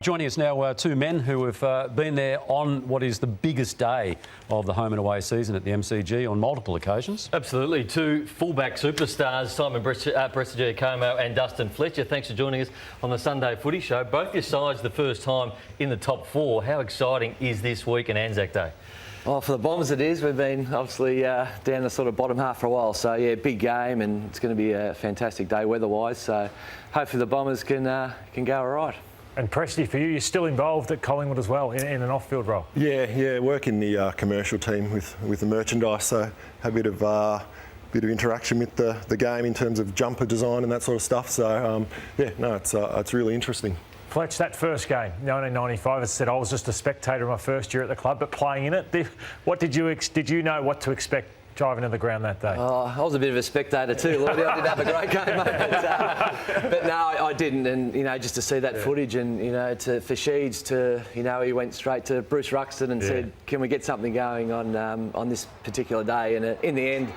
Joining us now, two men who have been there on what is the biggest day of the home and away season at the MCG on multiple occasions. Absolutely. Two fullback superstars, Simon Prestigiacomo and Dustin Fletcher. Thanks for joining us on the Sunday Footy Show. Both your sides the first time in the top four. How exciting is this week in Anzac Day? Oh, for the Bombers it is. We've been obviously down the sort of bottom half for a while. So, yeah, big game, and it's going to be a fantastic day weather-wise. So hopefully the Bombers can go all right. And Presti, for you, you're still involved at Collingwood as well in an off-field role. Yeah, work in the commercial team with the merchandise, so have a bit of interaction with the game in terms of jumper design and that sort of stuff. So it's really interesting. Fletch, that first game, 1995, as I said, I was just a spectator my first year at the club, but playing in it, did you know what to expect driving to the ground that day? Oh, I was a bit of a spectator too, Llordo. I did have a great game, mate. But no, I didn't. And, just to see that footage and, for Sheeds to, he went straight to Bruce Ruxton and said, can we get something going on this particular day? And in the end,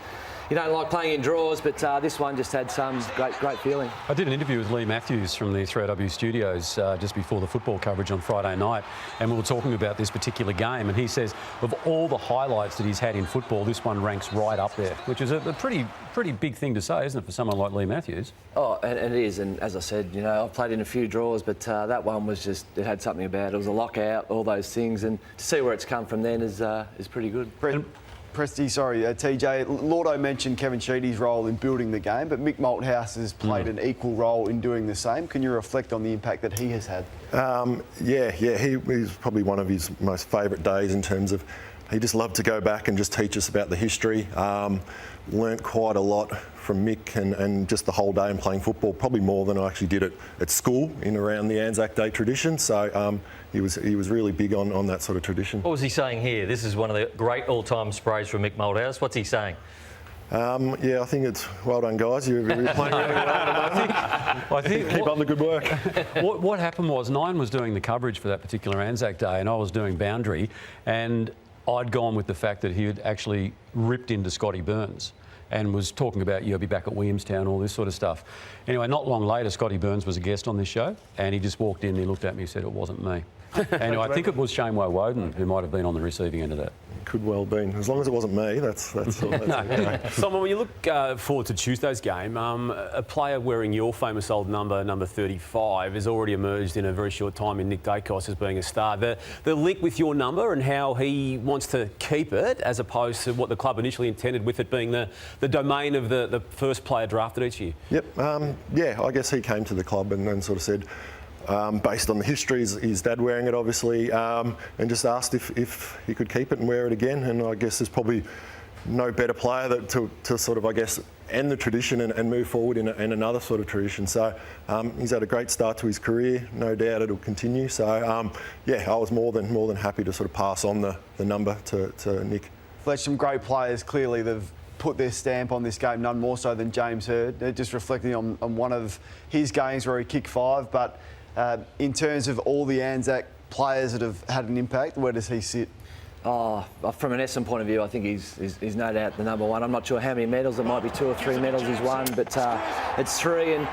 you don't like playing in draws, but this one just had some great feeling. I did an interview with Lee Matthews from the 3AW studios just before the football coverage on Friday night, and we were talking about this particular game, and he says of all the highlights that he's had in football, this one ranks right up there, which is a pretty big thing to say, isn't it, for someone like Lee Matthews? Oh, and it is, and as I said, I've played in a few draws, but that one was just, it had something about it. It was a lockout, all those things, and to see where it's come from then is pretty good. TJ, Llordo mentioned Kevin Sheedy's role in building the game, but Mick Malthouse has played an equal role in doing the same. Can you reflect on the impact that he has had? He's probably one of his most favourite days in terms of he just loved to go back and just teach us about the history. Learnt quite a lot from Mick and just the whole day in playing football, probably more than I actually did at school in around the Anzac Day tradition. So he was really big on that sort of tradition. What was he saying here? This is one of the great all-time sprays from Mick Malthouse. What's he saying? I think it's well done, guys. You're playing really well. I think keep up the good work. What happened was Nine was doing the coverage for that particular Anzac Day, and I was doing boundary, and I'd gone with the fact that he had actually ripped into Scotty Burns and was talking about, you'll be back at Williamstown, all this sort of stuff. Anyway, not long later, Scotty Burns was a guest on this show, and he just walked in and he looked at me and said, it wasn't me. Anyway, I think it was Shane Woden who might have been on the receiving end of that. Could well be. As long as it wasn't me, that's okay. Simon, when you look forward to Tuesday's game, a player wearing your famous old number 35, has already emerged in a very short time in Nick Dacos as being a star. The link with your number and how he wants to keep it, as opposed to what the club initially intended with it being the domain of the first player drafted each year. Yep. I guess he came to the club and sort of said, based on the history, his dad wearing it obviously, and just asked if he could keep it and wear it again. And I guess there's probably no better player to sort of, I guess, end the tradition and move forward in another sort of tradition. So he's had a great start to his career. No doubt it'll continue. So I was more than happy to sort of pass on the number to Nick. Fletch, some great players. Clearly they've put their stamp on this game, none more so than James Hird. Just reflecting on one of his games where he kicked 5, but in terms of all the Anzac players that have had an impact, where does he sit? Oh, from an Essendon point of view, I think he's no doubt the number one. I'm not sure how many medals, it might be 2 or 3 medals he's won, but it's 3, and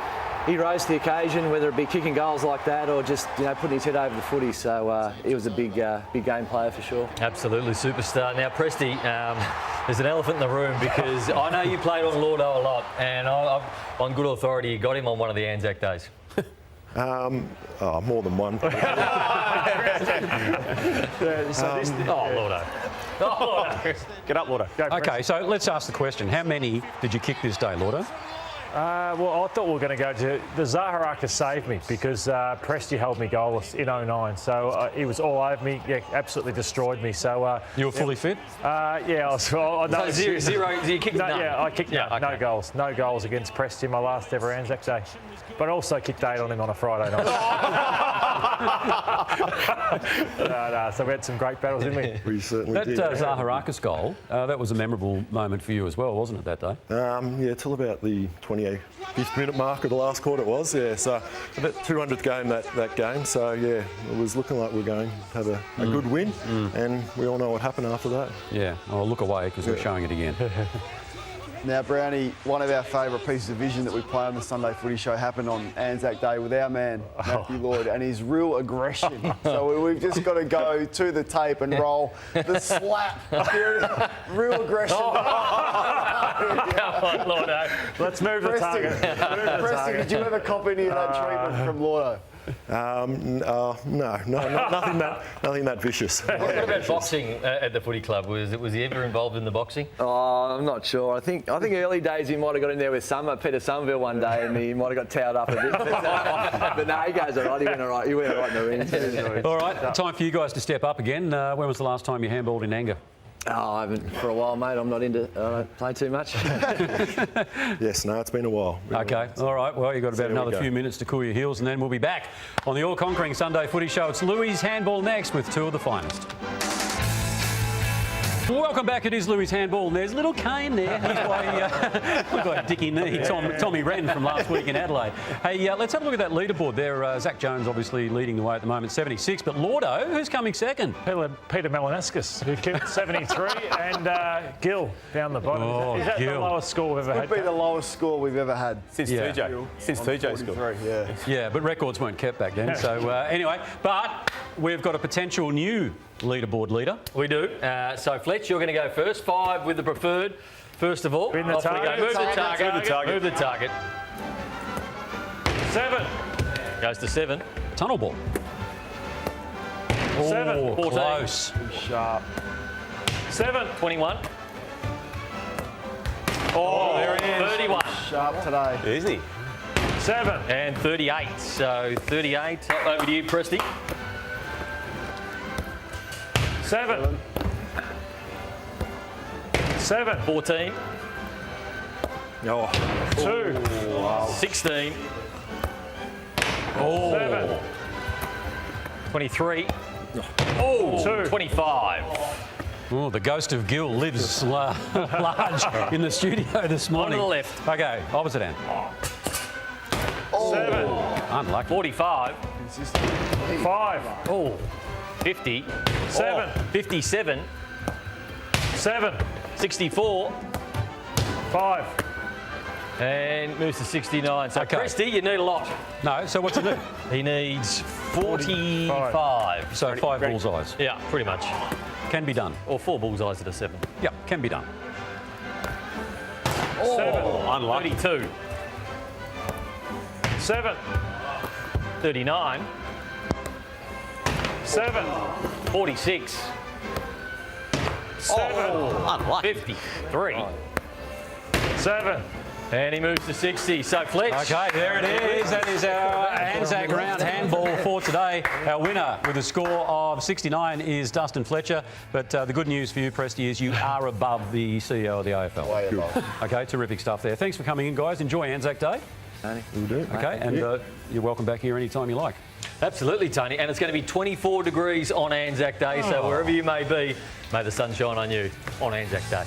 he rose to the occasion, whether it be kicking goals like that or just putting his head over the footy. So he was a big game player for sure. Absolutely, superstar. Now, Presti, there's an elephant in the room because I know you played on Llordo a lot, and on good authority, you got him on one of the Anzac days. More than one. Llordo. Get up, Llordo. Go, Okay, so let's ask the question. How many did you kick this day, Llordo? Well, I thought we were going to go to... The Zaharaka saved me because Presti held me goalless in 09. So he was all over me. Yeah, absolutely destroyed me. So you were fully fit? Yeah, I was... No, zero. You kicked none? Yeah, I kicked none. Okay. No goals. No goals against Presti in my last ever Anzac Day. But I also kicked 8 on him on a Friday night. So we had some great battles, didn't we? We certainly did. That Zaharakis goal, that was a memorable moment for you as well, wasn't it, that day? Till about the 25th minute mark of the last quarter it was, yeah. So about 200th game that game. So, yeah, it was looking like we were going to have a good win. And we all know what happened after that. Yeah, I'll look away because we're showing it again. Now, Brownie, one of our favourite pieces of vision that we play on the Sunday Footy Show happened on Anzac Day with our man, Matthew Llordo, and his real aggression. So we've just got to go to the tape and roll the slap. Real aggression. Come on, Llordo. Let's move the target. Preston, did you ever cop any of that treatment from Llordo? No, nothing that vicious. What about boxing at the footy club? Was he ever involved in the boxing? Oh, I'm not sure. I think early days he might have got in there with Peter Somerville one day, and he might have got towed up a bit. But no, he goes all right. He went all right. He went all right in the ring. All right, time for you guys to step up again. When was the last time you handballed in anger? Oh, I haven't for a while, mate. I'm not into. I don't play too much. Yes, no, it's been a while. Okay, all right. Well, you've got about another few minutes to cool your heels, and then we'll be back on the all-conquering Sunday Footy Show. It's Louis' Handball next with two of the finest. Welcome back. It is Louis' Handball, and there's little Kane there. He's by, look like Dickie Knee, Tommy Wren from last week in Adelaide. Hey, let's have a look at that leaderboard there. Zach Jones obviously leading the way at the moment, 76. But Llordo, who's coming second? Peter Melanaskis, who kept 73, and Gill down the bottom. Oh, is that Gill. the lowest score we've ever had? Could be the lowest score we've ever had. Since Tujo. Since Tujo's score. Yeah. Yeah, but records weren't kept back then. So anyway, but we've got a potential new leaderboard leader. We do. So, Fletch, you're going to go first. 5 with the preferred. First of all, Win the off we go. target. Move the target. Move the target. Move the target. 7. Goes to 7. Tunnel ball. 7. Oh, 14. close. Sharp. 7. 21. Oh, there it is. 31. Sharp today. Isn't he? 7. And 38. So, 38. Over to you, Presti. 7. 7. 14. Oh, 2. 16. Oh, 7. 23. 2. 25. Oh, the ghost of Gill lives large in the studio this morning. On the left. Okay, opposite end. 7. Unlucky. 45. 5. Oh. 50. 7. 57. 7. 64. 5. And moves to 69. So, Okay. Presti, you need a lot. No, so what's it do? He needs 45. So 5 bullseyes. Yeah, pretty much. Can be done. Or 4 bullseyes at a 7. Yep, can be done. 7. Unlucky. 32. 7. 39. 7. 46. 7. Unlucky. 53. 7. And he moves to 60. So, Fletch. Okay, there it is. That is our Anzac round handball for today. Our winner with a score of 69 is Dustin Fletcher. But the good news for you, Presti, is you are above the CEO of the AFL. Way above. Okay, terrific stuff there. Thanks for coming in, guys. Enjoy Anzac Day. we'll do. Okay, and you're welcome back here anytime you like. Absolutely, Tony. And it's going to be 24 degrees on Anzac Day. So, wherever you may be, may the sun shine on you on Anzac Day.